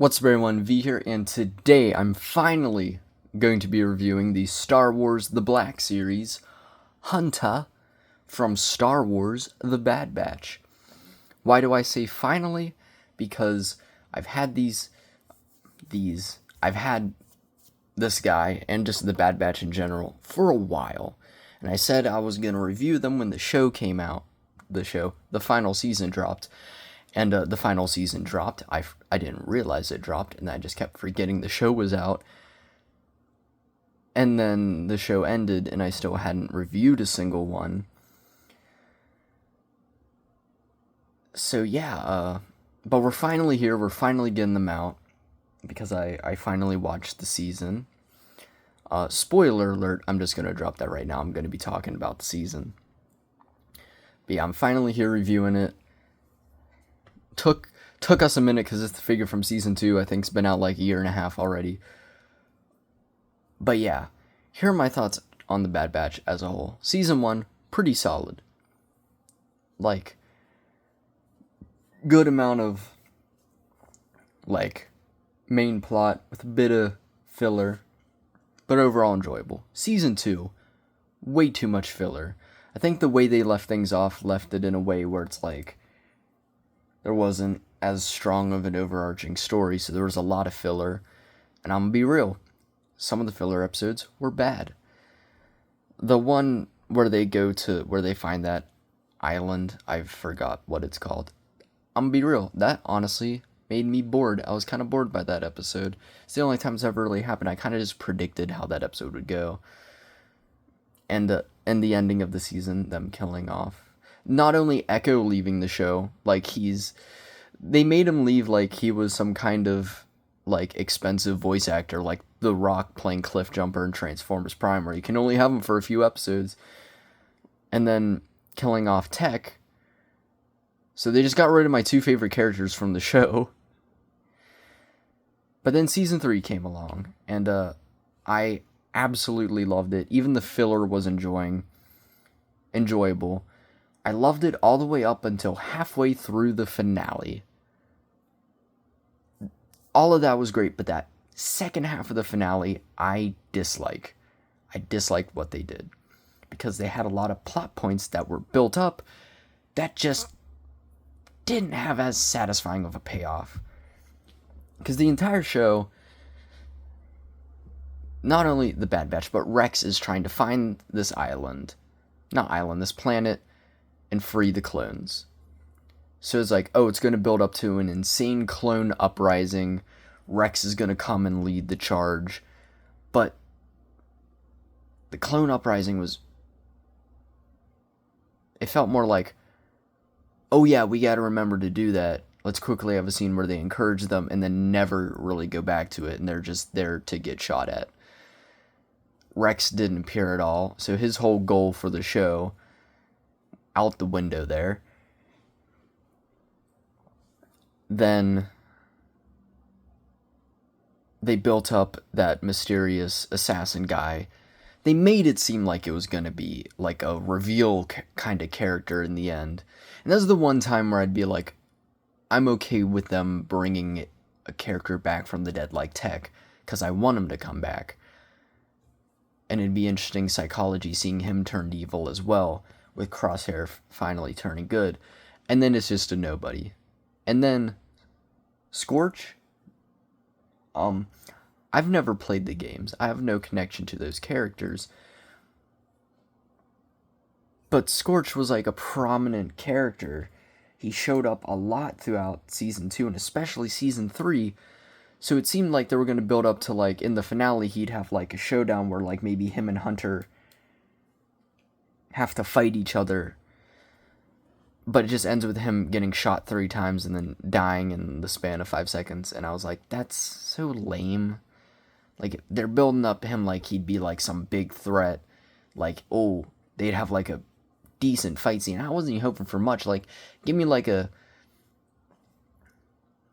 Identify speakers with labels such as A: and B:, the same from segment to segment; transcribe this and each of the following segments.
A: What's up everyone, V here, and today I'm finally going to be reviewing the Star Wars The Black Series, Hunta, from Star Wars The Bad Batch. Why do I say finally? Because I've had I've had this guy, and just The Bad Batch in general, for a while. And I said I was going to review them when the show came out. The final season dropped. And the final season dropped. I didn't realize it dropped, and I just kept forgetting the show was out. And then the show ended, and I still hadn't reviewed a single one. So yeah, but we're finally here. We're finally getting them out, because I finally watched the season. Spoiler alert, I'm just going to drop that right now. I'm going to be talking about the season. But yeah, I'm finally here reviewing it. Took us a minute because it's the figure from season 2. I think it's been out like a year and a half already. But yeah, here are my thoughts on The Bad Batch as a whole. Season 1, pretty solid. Like, good amount of, like, main plot with a bit of filler, but overall enjoyable. Season 2, way too much filler. I think the way they left things off left it in a way where it's like, there wasn't as strong of an overarching story, so there was a lot of filler. And I'm gonna be real, some of the filler episodes were bad. The one where they find that island, I forgot what it's called. I'm gonna be real, that honestly made me bored. I was kind of bored by that episode. It's the only time it's ever really happened. I kind of just predicted how that episode would go. And the ending of the season, them killing off. Not only Echo leaving the show, like they made him leave like he was some kind of like expensive voice actor, like The Rock playing Cliff Jumper in Transformers Prime, where you can only have him for a few episodes, and then killing off Tech. So they just got rid of my two favorite characters from the show. But then season 3 came along, and I absolutely loved it. Even the filler was enjoyable. I loved it all the way up until halfway through the finale. All of that was great, but that second half of the finale, I dislike. I disliked what they did. Because they had a lot of plot points that were built up that just didn't have as satisfying of a payoff. Because the entire show, not only the Bad Batch, but Rex is trying to find this this planet, and free the clones. So it's like, oh, it's going to build up to an insane clone uprising. Rex is going to come and lead the charge. But the clone uprising it felt more like, oh yeah, we got to remember to do that. Let's quickly have a scene where they encourage them and then never really go back to it, and they're just there to get shot at. Rex didn't appear at all, so his whole goal for the show out the window there. Then they built up that mysterious assassin guy. They made it seem like it was going to be like a reveal kind of character in the end. And that's the one time where I'd be like, I'm okay with them bringing a character back from the dead like Tech, because I want him to come back. And it'd be interesting psychology seeing him turned evil as well, with Crosshair finally turning good. And then it's just a nobody. And then Scorch, I've never played the games. I have no connection to those characters. But Scorch was like a prominent character. He showed up a lot throughout season 2 and especially season 3. So it seemed like they were going to build up to, like, in the finale he'd have like a showdown where like maybe him and Hunter have to fight each other, but it just ends with him getting shot 3 times and then dying in the span of 5 seconds. And I was like, that's so lame. Like, they're building up him like he'd be like some big threat, like, oh, they'd have like a decent fight scene. I wasn't even hoping for much. Like, give me like a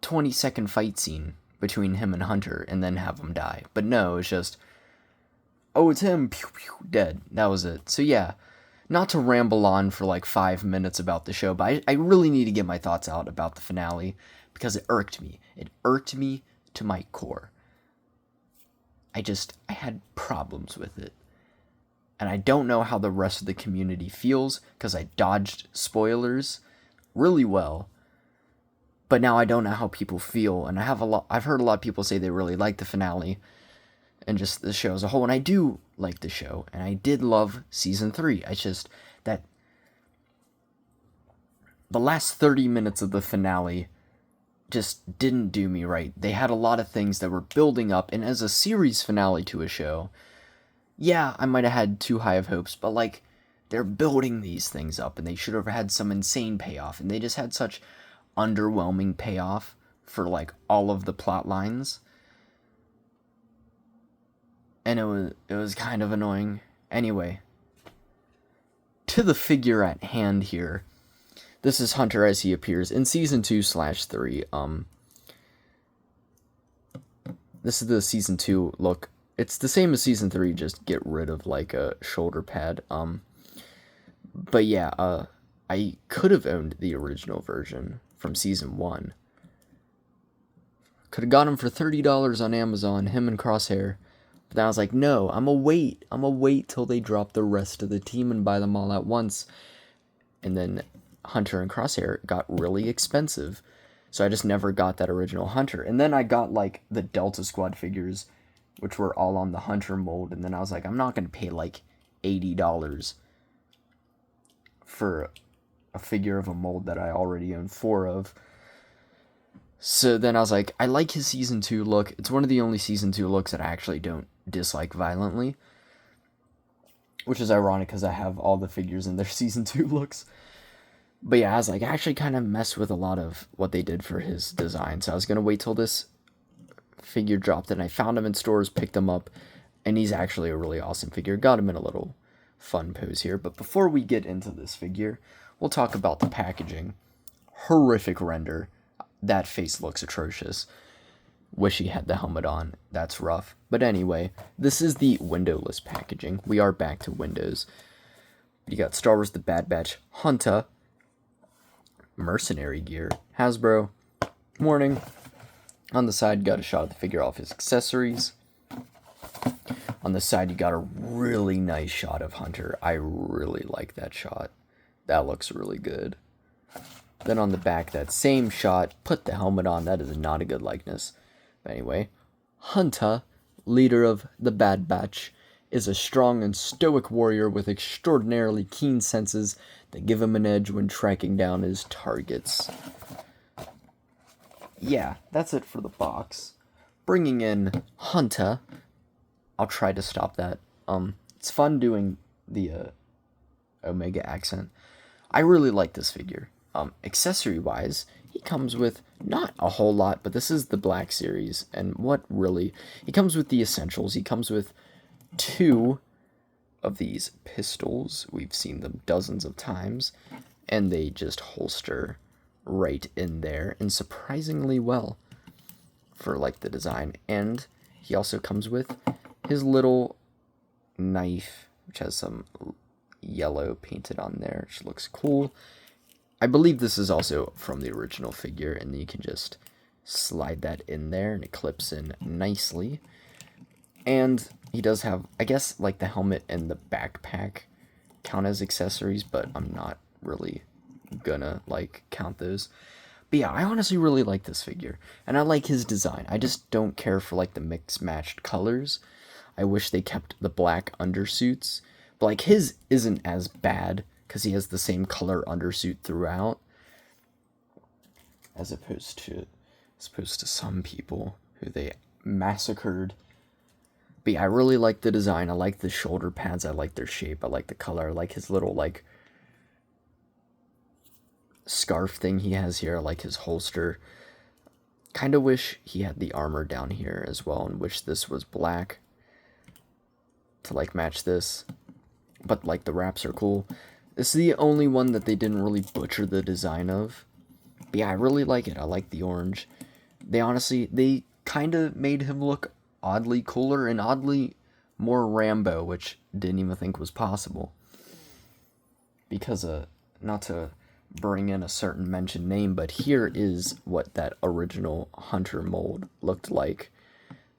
A: 20-second fight scene between him and Hunter and then have him die. But no, it's just, oh, it's him, pew, pew, dead. That was it. So yeah, not to ramble on for like 5 minutes about the show, but I really need to get my thoughts out about the finale, because it irked me. It irked me to my core. I had problems with it. And I don't know how the rest of the community feels, because I dodged spoilers really well. But now I don't know how people feel, and I've heard a lot of people say they really like the finale and just the show as a whole, and I do like the show, and I did love season 3. It's just that the last 30 minutes of the finale just didn't do me right. They had a lot of things that were building up, and as a series finale to a show, yeah, I might have had too high of hopes, but like, they're building these things up, and they should have had some insane payoff, and they just had such underwhelming payoff for like all of the plot lines, and it was kind of annoying. Anyway, to the figure at hand here. This is Hunter as he appears in season 2/3. This is the season 2 look. It's the same as season 3, just get rid of like a shoulder pad. But yeah, I could have owned the original version from season 1. Could have got him for $30 on Amazon, him and Crosshair. But then I was like, no, I'm gonna wait till they drop the rest of the team and buy them all at once. And then Hunter and Crosshair got really expensive. So I just never got that original Hunter. And then I got like the Delta Squad figures, which were all on the Hunter mold. And then I was like, I'm not gonna pay like $80 for a figure of a mold that I already own 4 of. So then I was like, I like his season 2 look. It's one of the only season 2 looks that I actually don't dislike violently. Which is ironic because I have all the figures in their season 2 looks. But yeah, I was like, I actually kind of messed with a lot of what they did for his design. So I was going to wait till this figure dropped, and I found him in stores, picked him up, and he's actually a really awesome figure. Got him in a little fun pose here. But before we get into this figure, we'll talk about the packaging. Horrific render. That face looks atrocious. Wish he had the helmet on. That's rough. But anyway, this is the windowless packaging. We are back to windows. You got Star Wars The Bad Batch, Hunter, mercenary gear, Hasbro, warning. On the side, got a shot of the figure off his accessories. On the side, you got a really nice shot of Hunter. I really like that shot. That looks really good. Then on the back, that same shot, put the helmet on. That is not a good likeness. But anyway, Hunter, leader of the Bad Batch, is a strong and stoic warrior with extraordinarily keen senses that give him an edge when tracking down his targets. Yeah, that's it for the box. Bringing in Hunter. I'll try to stop that. It's fun doing the Omega accent. I really like this figure. Accessory-wise, he comes with not a whole lot, but this is the Black Series, and he comes with the essentials. He comes with 2 of these pistols. We've seen them dozens of times, and they just holster right in there, and surprisingly well for like the design. And he also comes with his little knife, which has some yellow painted on there, which looks cool. I believe this is also from the original figure, and you can just slide that in there, and it clips in nicely. And he does have, I guess, like the helmet and the backpack count as accessories, but I'm not really gonna, like, count those. But yeah, I honestly really like this figure, and I like his design. I just don't care for, like, the mixed-matched colors. I wish they kept the black undersuits, but, like, his isn't as bad, because he has the same color undersuit throughout, as opposed to some people who they massacred. But yeah, I really like the design. I like the shoulder pads. I like their shape. I like the color. I like his little, like, scarf thing he has here. I like his holster. Kind of wish he had the armor down here as well, and wish this was black to, like, match this. But, like, the wraps are cool. This is the only one that they didn't really butcher the design of. But yeah, I really like it. I like the orange. They kind of made him look oddly cooler and oddly more Rambo, which didn't even think was possible. Because, not to bring in a certain mentioned name, but here is what that original Hunter mold looked like.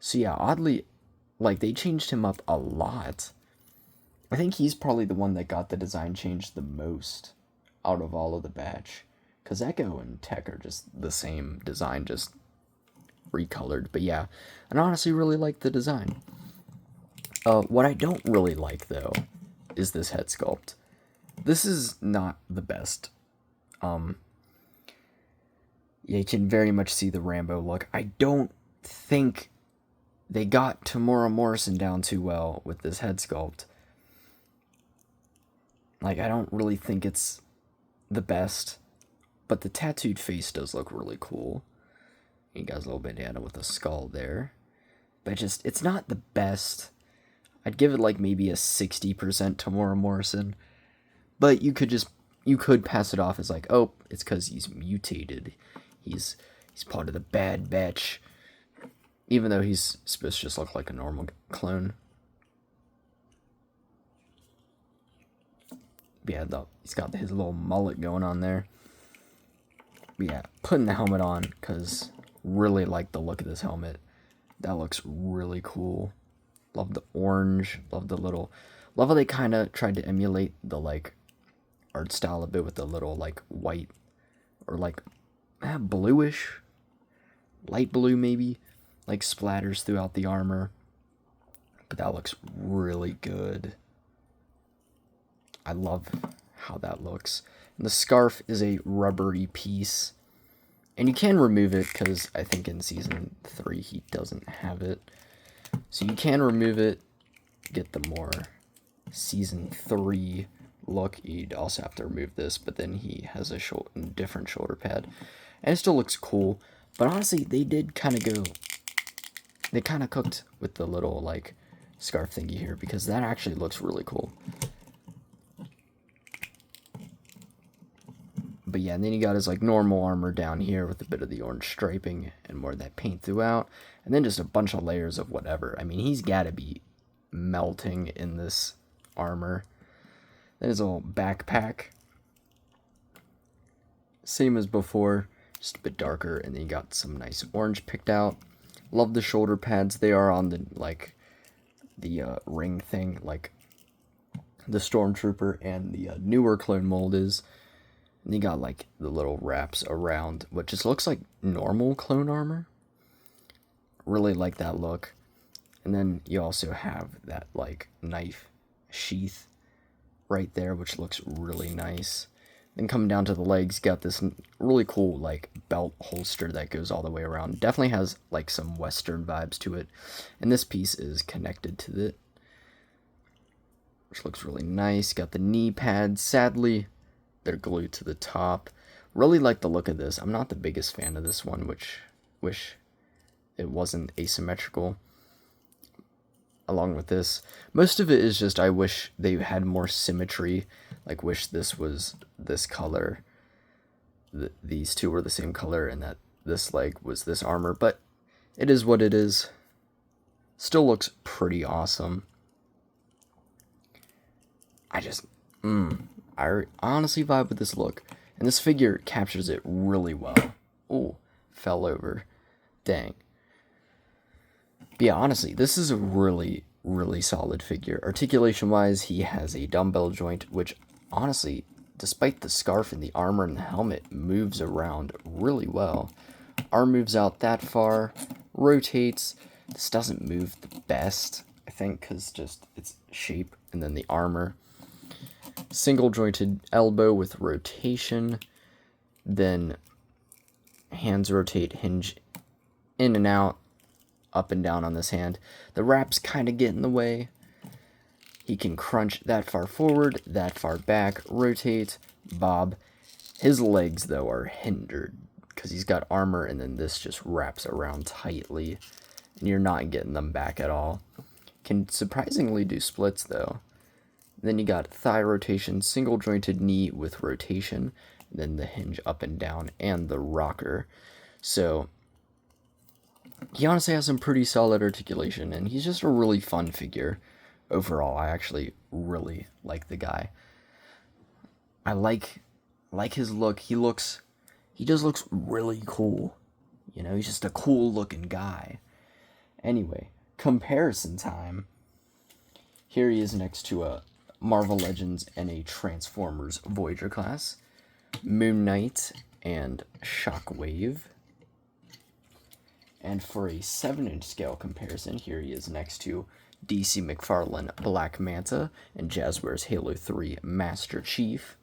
A: So yeah, oddly, like, they changed him up a lot. I think he's probably the one that got the design changed the most out of all of the batch. Because Echo and Tech are just the same design, just recolored. But yeah, and I honestly really like the design. What I don't really like, though, is this head sculpt. This is not the best. Yeah, you can very much see the Rambo look. I don't think they got Tamora Morrison down too well with this head sculpt. Like, I don't really think it's the best, but the tattooed face does look really cool. He got a little bandana with a skull there. But just, it's not the best. I'd give it like maybe a 60% Tamora Morrison. But you could pass it off as like, oh, it's because he's mutated. He's part of the Bad Batch. Even though he's supposed to just look like a normal clone. Yeah, he's got his little mullet going on there. But yeah, putting the helmet on, because really like the look of this helmet. That looks really cool. Love the orange. Love how they kind of tried to emulate the, like, art style a bit with the little, like, white, or, like, bluish, light blue maybe, like, splatters throughout the armor. But that looks really good. I love how that looks. And the scarf is a rubbery piece. And you can remove it, because I think in Season 3 he doesn't have it. So you can remove it, get the more Season 3 look. You'd also have to remove this, but then he has a different shoulder pad. And it still looks cool. But honestly, they did kind of they kind of cooked with the little, like, scarf thingy here, because that actually looks really cool. But yeah, and then you got his, like, normal armor down here with a bit of the orange striping and more of that paint throughout. And then just a bunch of layers of whatever. I mean, he's got to be melting in this armor. Then his little backpack. Same as before, just a bit darker. And then you got some nice orange picked out. Love the shoulder pads. They are on the, like, the ring thing, like the Stormtrooper and the newer clone mold is. And you got, like, the little wraps around, what just looks like normal clone armor. Really like that look. And then you also have that, like, knife sheath right there, which looks really nice. Then coming down to the legs, got this really cool, like, belt holster that goes all the way around. Definitely has, like, some Western vibes to it. And this piece is connected to it, which looks really nice. Got the knee pads. Sadly, they're glued to the top. Really like the look of this. I'm not the biggest fan of this one, which wish it wasn't asymmetrical. Along with this, most of it is just I wish they had more symmetry. Like, wish this was this color, these two were the same color, and that this leg was this armor. But it is what it is. Still looks pretty awesome. I honestly vibe with this look. And this figure captures it really well. Oh, fell over. Dang. But yeah, honestly, this is a really, really solid figure. Articulation-wise, he has a dumbbell joint, which, honestly, despite the scarf and the armor and the helmet, moves around really well. Arm moves out that far, rotates. This doesn't move the best, I think, because just its shape and then the armor. Single jointed elbow with rotation, then hands rotate, hinge in and out, up and down on this hand. The wraps kind of get in the way. He can crunch that far forward, that far back, rotate, bob. His legs, though, are hindered because he's got armor, and then this just wraps around tightly, and you're not getting them back at all. Can surprisingly do splits, though. Then you got thigh rotation, single jointed knee with rotation, then the hinge up and down, and the rocker. So he honestly has some pretty solid articulation, and he's just a really fun figure. Overall, I actually really like the guy. I like like his look. He just looks really cool. You know, he's just a cool looking guy. Anyway, comparison time. Here he is next to a Marvel Legends and a Transformers Voyager class, Moon Knight and Shockwave. And for a 7-inch scale comparison, here he is next to DC McFarlane Black Manta and Jazzwares Halo 3 Master Chief.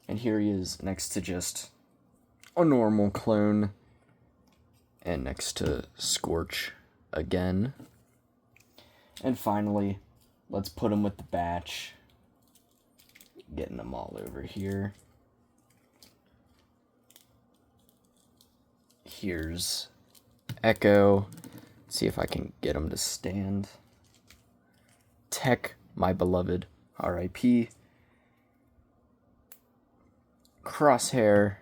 A: And here he is next to just a normal clone. And next to Scorch again. And finally, let's put him with the batch. Getting them all over here. Here's Echo. See if I can get him to stand. Tech, my beloved, R.I.P. Crosshair.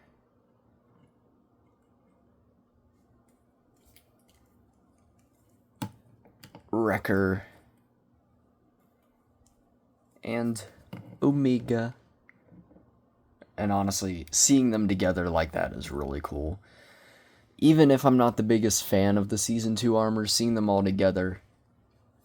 A: Wrecker. And Omega. And honestly, seeing them together like that is really cool. Even if I'm not the biggest fan of the Season 2 armor, seeing them all together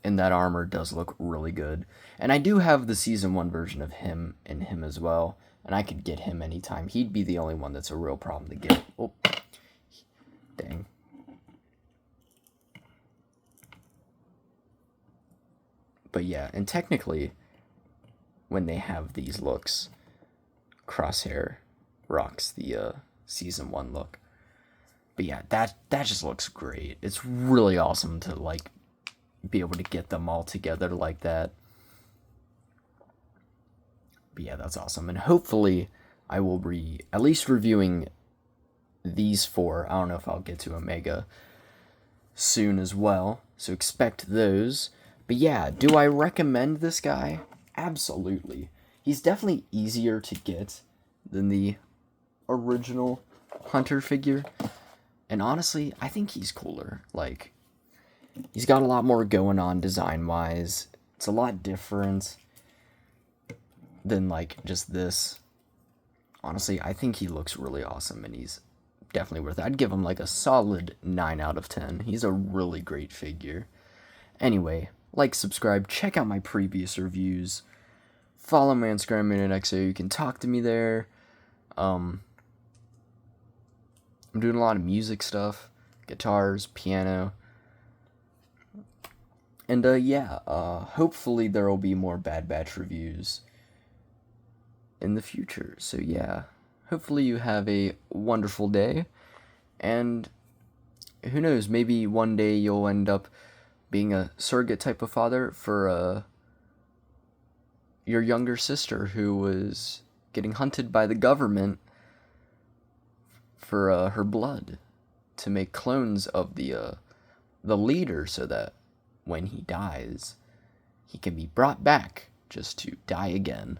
A: in that armor does look really good. And I do have the Season 1 version of him and him as well. And I could get him anytime. He'd be the only one that's a real problem to get. Oh, dang. But yeah, and technically, when they have these looks, Crosshair rocks the Season 1 look. But yeah, that just looks great. It's really awesome to, like, be able to get them all together like that. But yeah, that's awesome. And hopefully I will be at least reviewing these 4. I don't know if I'll get to Omega soon as well. So expect those. But yeah, do I recommend this guy? Absolutely. He's definitely easier to get than the original Hunter figure. And honestly, I think he's cooler. Like, he's got a lot more going on design-wise. It's a lot different than, like, just this. Honestly, I think he looks really awesome, and he's definitely worth it. I'd give him, like, a solid 9 out of 10. He's a really great figure. Anyway, like, subscribe, check out my previous reviews. Follow me on Instagram, MinutexO. You can talk to me there. I'm doing a lot of music stuff, guitars, piano. And hopefully there will be more Bad Batch reviews in the future. So yeah, hopefully you have a wonderful day. And who knows, maybe one day you'll end up being a surrogate type of father for your younger sister who was getting hunted by the government for her blood to make clones of the leader, so that when he dies, he can be brought back just to die again.